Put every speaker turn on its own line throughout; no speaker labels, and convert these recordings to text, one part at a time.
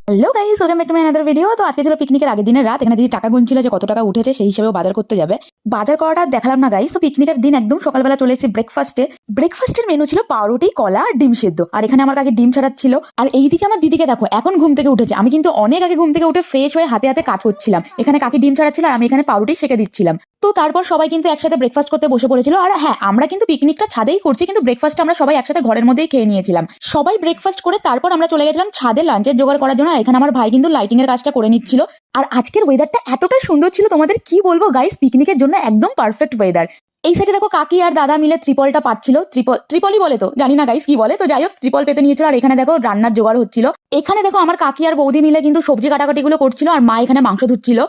Hello guys, welcome back to my another video. তো আজকে ছিল পিকনিকের আগের দিনের রাত। এখানে দিদি টাকা গুনছিল যে কত টাকা উঠেছে, সেই হিসেবে বাজার করতে যাবে। বাজার করাটা দেখালাম না গাইস। তো পিকনিকের দিন একদম সকালবেলা চলে এসেছি ব্রেকফাস্টের মেনু ছিল পাউরুটি, কলা আর ডিম সেদ্ধ। আর এখানে আমার কাকে ডিম ছাড়াচ্ছিল। আর এইদিকে আমার দিদিকে দেখো, এখন ঘুম থেকে উঠেছে। আমি কিন্তু অনেক আগে ঘুম থেকে উঠে ফ্রেশ হয়ে হাতে হাতে কাজ করছিলাম। এখানে কাকি ডিম ছাড়াচ্ছিল আর আমি এখানে পাউরুটি সেকে দিচ্ছিলাম। তো তারপর সবাই কিন্তু একসাথে ব্রেকফাস্ট করতে বসে পড়েছিল। আর হ্যাঁ, আমরা কিন্তু পিকনিকটা ছাদেই করছি, কিন্তু ব্রেকফাস্ট আমরা সবাই একসাথে ঘরের মধ্যেই খেয়ে নিয়েছিলাম। সবাই ব্রেকফাস্ট করে তারপর আমরা চলে গেছিলাম ছাদে লাঞ্চের জোগাড় করার জন্য। আর এখানে আমার ভাই কিন্তু লাইটিং এর কাজটা করে নিচ্ছিল। আর আজকের ওয়েদারটা এতটা সুন্দর ছিল, তোমাদের কি বলবো গাইস, পিকনিকের জন্য একদম পারফেক্ট ওয়েদার। এই সাইডে দেখো কাকি আর দাদা মিলে ত্রিপলটা পাচ্ছিল। ত্রিপলই বলে, তো জানি না গাইস কি বলে, তো যাই হোক ত্রিপল পেতে নিয়েছিল। আর এখানে দেখো রান্নার জোগাড় হচ্ছিল। এখানে দেখো আমার কাকি আর বৌদি মিলে কিন্তু সবজি কাটাকাটি গুলো করছিল, আর মা এখানে মাংস ধুচ্ছিল।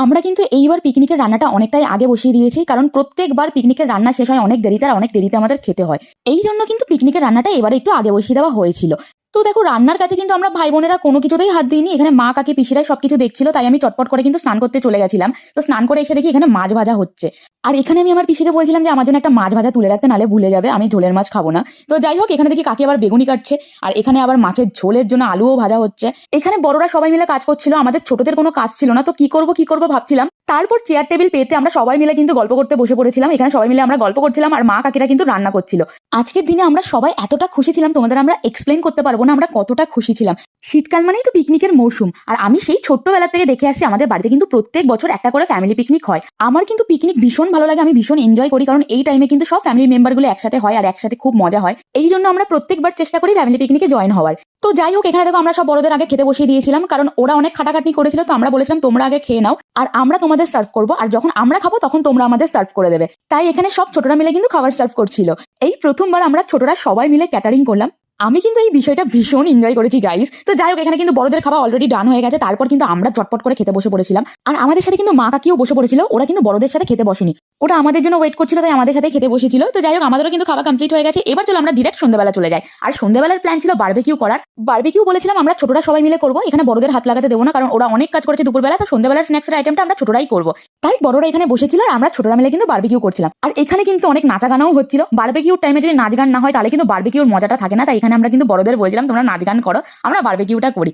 আমরা কিন্তু এইবার পিকনিকের রান্নাটা অনেকটাই আগে বসিয়ে দিয়েছি, কারণ প্রত্যেকবার পিকনিকের রান্না শেষ হয় অনেক দেরিতে, আর অনেক দেরিতে আমাদের খেতে হয়। এই জন্য কিন্তু পিকনিকের রান্নাটা এবারে একটু আগে বসিয়ে দেওয়া হয়েছিল। তো দেখো রান্নার কাছে কিন্তু আমরা ভাই বোনেরা কোনো কিছুতেই হাত দিইনি। এখানে মা কাকি পিসিরাই সবকিছু দেখছিল, তাই আমি চটপট করে কিন্তু স্নান করতে চলে গেছিলাম। তো স্নান করে এসে দেখি এখানে মাছ ভাজা হচ্ছে। আর এখানে আমি আমার পিসিকে বলছিলাম যে আমার জন্য একটা মাছ ভাজা তুলে রাখতে, নালে ভুলে যাবে, আমি ঝোলের মাছ খাবো না। তো যাই হোক, এখানে দেখি কাকি আবার বেগুনি কাটছে, আর এখানে আবার মাছের ঝোলের জন্য আলুও ভাজা হচ্ছে। এখানে বড়রা সবাই মিলে কাজ করছিল, আমাদের ছোটদের কোনো কাজ ছিল না। তো কি করব ভাবছিলাম। তারপর চেয়ার টেবিল পেতে আমরা সবাই মিলে কিন্তু গল্প করতে বসে পড়েছিলাম। এখানে সবাই মিলে আমরা গল্প করছিলাম, আর মা কাকিরা কিন্তু রান্না করছিল। আজকের দিনে আমরা সবাই এতটা খুশি ছিলাম, তোমাদের আমরা এক্সপ্লেন করতে পারবো না আমরা কতটা খুশি ছিলাম। শীতকাল মানেই তো পিকনিকের মৌসুম। আর আমি সেই ছোট্টবেলা থেকে দেখে আসছি, আমাদের বাড়িতে কিন্তু প্রত্যেক বছর একটা করে ফ্যামিলি পিকনিক হয়। আমার কিন্তু পিকনিক ভীষণ ভালো লাগে, আমি ভীষণ এনজয় করি, কারণ এই টাইমে কিন্তু সব ফ্যামিলি মেম্বারগুলো একসাথে হয় আর একসাথে খুব মজা হয়। এই জন্য আমরা প্রত্যেকবার চেষ্টা করি ফ্যামিলি পিকনিকে জয়েন হওয়ার। তো যাই হোক, এখানে দেখো আমরা সব বড়দের আগে খেতে বসিয়ে দিয়েছিলাম, কারণ ওরা অনেক খাটাখাটনি করেছিল। তো আমরা বলেছিলাম তোমরা আগে খেয়ে নাও, আর আমরা তোমাদের সার্ভ করবো, আর যখন আমরা খাবো তখন তোমরা আমাদের সার্ভ করে দেবে। তাই এখানে সব ছোটরা মিলে কিন্তু খাবার সার্ভ করছিল। এই প্রথমবার আমরা ছোটরা সবাই মিলে ক্যাটারিং করলাম। আমি কিন্তু এই বিষয়টা ভীষণ এনজয় করেছি গাইস। তো যাই হোক, এখানে কিন্তু বড়দের খাওয়া অলরেডি ডান হয়ে গেছে। তারপর কিন্তু আমরা চটপট করে খেতে বসে পড়েছিলাম। আর আমাদের সাথে কিন্তু মা কাকিও বসে পড়েছিল। ওরা কিন্তু বড়দের সাথে খেতে বসেনি, ওটা আমাদের জন্য ওয়েট করছিল, তাই আমাদের সাথে খেতে বসেছিল। তো যাই হোক, আমাদেরও কিন্তু খাওয়া কমপ্লিট হয়ে গেছে। এবার চলো আমরা ডিরেক্ট সন্ধ্যাবেলা চলে যাই। আর সন্ধ্যাবেলার প্ল্যান ছিল বারবিকিউ করার। বারবিকিউ বলেছিলাম আমরা ছোটরা সবাই মিলে করবো, এখানে বড়দের হাত লাগাতে দেবো না, কারণ ওরা অনেক কাজ করেছে দুপুরবেলা। তো সন্ধ্যাবেলার স্ন্যাক্সের আইটেমটা আমরা ছোটরাই করবো। তাই বড়রা এখানে বসেছিল আর আমরা ছোটরা মিলে কিন্তু বারবিকিউ করছিলাম। আর এখানে কিন্তু অনেক নাচা গানাও হচ্ছিল। বারবিকিউর টাইমে যদি নাচ গান না হয় তাহলে কিন্তু বারবিকিউর মজাটা থাকে না। তাই এখানে আমরা কিন্তু বড়দের বলছিলাম তোমরা নাচ গান করো, আমরা বারবিকিউটা করি।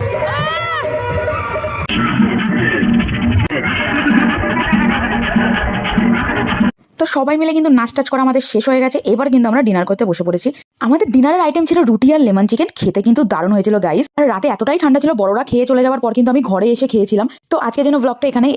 তো সবাই মিলে কিন্তু নাচ টাচ করা আমাদের শেষ হয়ে গেছে। এবার কিন্তু আমরা ডিনার করতে বসে পড়েছি। আমাদের ডিনারের আইটেম ছিল রুটি আর লেমন চিকেন। খেতে কিন্তু দারুণ হয়েছিল গাইস। আর রাতে এতটাই ঠান্ডা ছিল, বড়রা খেয়ে চলে যাওয়ার পর কিন্তু আমি ঘরে এসে খেয়েছিলাম। তো আজকের জন্য ব্লগটা এখানে